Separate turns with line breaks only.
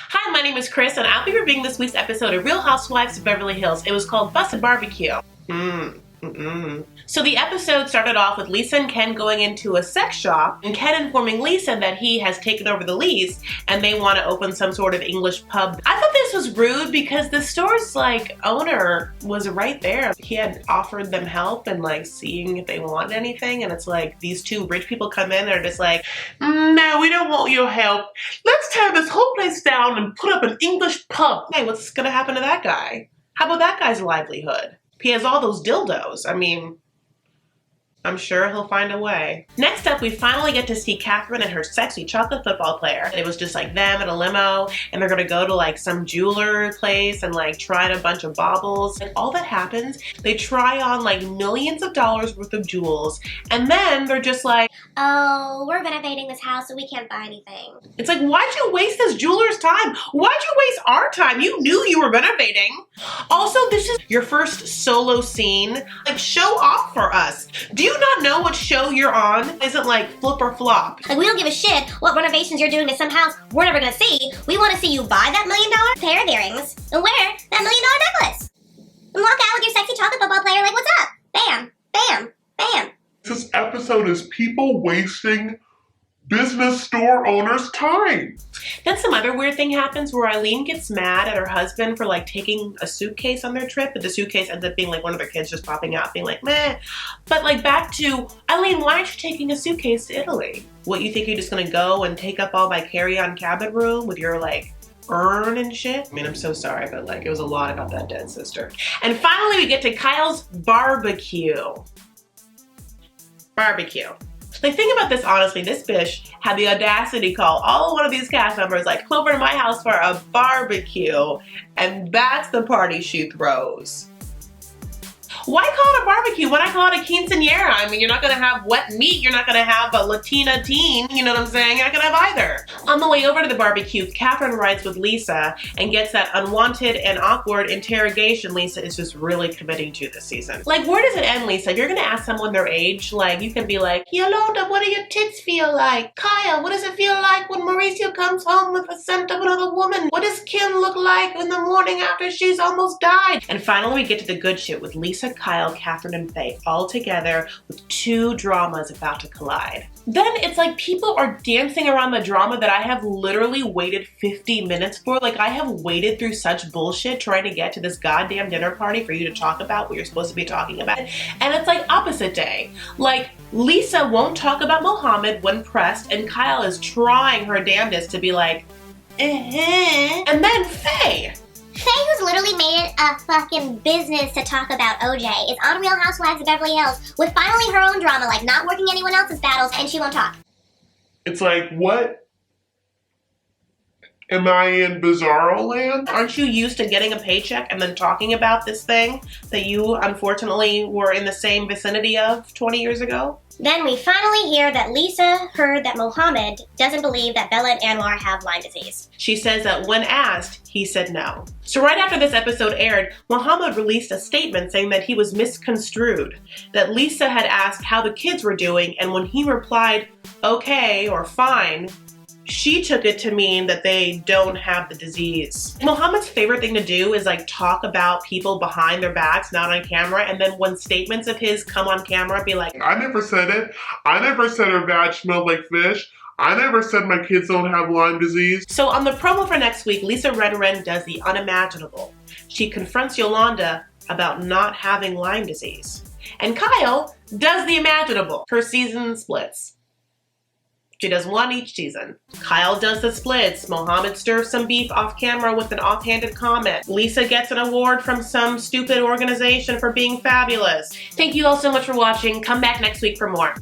Hi, my name is Chris, and I'll be reviewing this week's episode of Real Housewives of Beverly Hills. It was called Busted Barbecue. So the episode started off with Lisa and Ken going into a sex shop, and Ken informing Lisa that he has taken over the lease and they want to open some sort of English pub. I thought this was rude because the store's owner was right there. He had offered them help and seeing if they wanted anything, and it's like these two rich people come in and are just like, no, we don't want your help. Let's tear this whole place down and put up an English pub. Hey, what's gonna happen to that guy? How about that guy's livelihood? He has all those dildos. I mean, I'm sure he'll find a way. Next up, we finally get to see Kathryn and her sexy chocolate football player. It was just them in a limo, and they're gonna go to some jeweler place and try on a bunch of baubles. And all that happens, they try on millions of dollars worth of jewels, and then they're just like,
oh, we're renovating this house so we can't buy anything.
It's like, why'd you waste this jeweler's time? Why'd you waste our time? You knew you were renovating. Also, this is your first solo scene. Show off for us. Do you not know what show you're on? Isn't flip or flop.
We don't give a shit what renovations you're doing to some house we're never gonna see. We want to see you buy that $1 million pair of earrings and wear that $1 million necklace. And walk out with your sexy chocolate football player what's up? Bam, bam, bam.
This episode is people wasting business store owners' time.
Then some other weird thing happens where Eileen gets mad at her husband for taking a suitcase on their trip, but the suitcase ends up being one of their kids just popping out being meh. But back to, Eileen, why aren't you taking a suitcase to Italy? What, you think you're just gonna go and take up all my carry-on cabin room with your urn and shit? I mean, I'm so sorry, but it was a lot about that dead sister. And finally we get to Kyle's barbecue. The thing about this, honestly, this bitch had the audacity to call all one of these cast members come over to my house for a barbecue, and that's the party she throws. Why call it a barbecue when I call it a quinceañera? I mean, you're not gonna have wet meat, you're not gonna have a Latina teen, you know what I'm saying? You're not gonna have either. On the way over to the barbecue, Kathryn rides with Lisa and gets that unwanted and awkward interrogation Lisa is just really committing to this season. Where does it end, Lisa? If you're gonna ask someone their age, you can be like, Yolanda, what do your tits feel like? Kaya, what does it feel like when Mauricio comes home with the scent of another woman? What does Kim look like in the morning after she's almost died? And finally, we get to the good shit with Lisa, Kyle, Kathryn, and Faye all together with two dramas about to collide. Then it's people are dancing around the drama that I have literally waited 50 minutes for. I have waited through such bullshit trying to get to this goddamn dinner party for you to talk about what you're supposed to be talking about. And it's opposite day. Lisa won't talk about Mohammed when pressed, and Kyle is trying her damnedest to be And then Faye,
who's literally made it a fucking business to talk about OJ, is on Real Housewives of Beverly Hills with finally her own drama, not working anyone else's battles, and she won't talk.
It's what? Am I in Bizarro land?
Aren't you used to getting a paycheck and then talking about this thing that you unfortunately were in the same vicinity of 20 years ago?
Then we finally hear that Lisa heard that Mohammed doesn't believe that Bella and Anwar have Lyme disease.
She says that when asked, he said no. So right after this episode aired, Mohammed released a statement saying that he was misconstrued, that Lisa had asked how the kids were doing, and when he replied, okay or fine, she took it to mean that they don't have the disease. Mohammed's favorite thing to do is talk about people behind their backs, not on camera, and then when statements of his come on camera, be like,
I never said it. I never said her vag smelled like fish. I never said my kids don't have Lyme disease.
So on the promo for next week, Lisa Ren does the unimaginable. She confronts Yolanda about not having Lyme disease. And Kyle does the imaginable. Her season splits. She does one each season. Kyle does the splits. Mohammed stirs some beef off camera with an offhanded comment. Lisa gets an award from some stupid organization for being fabulous. Thank you all so much for watching. Come back next week for more.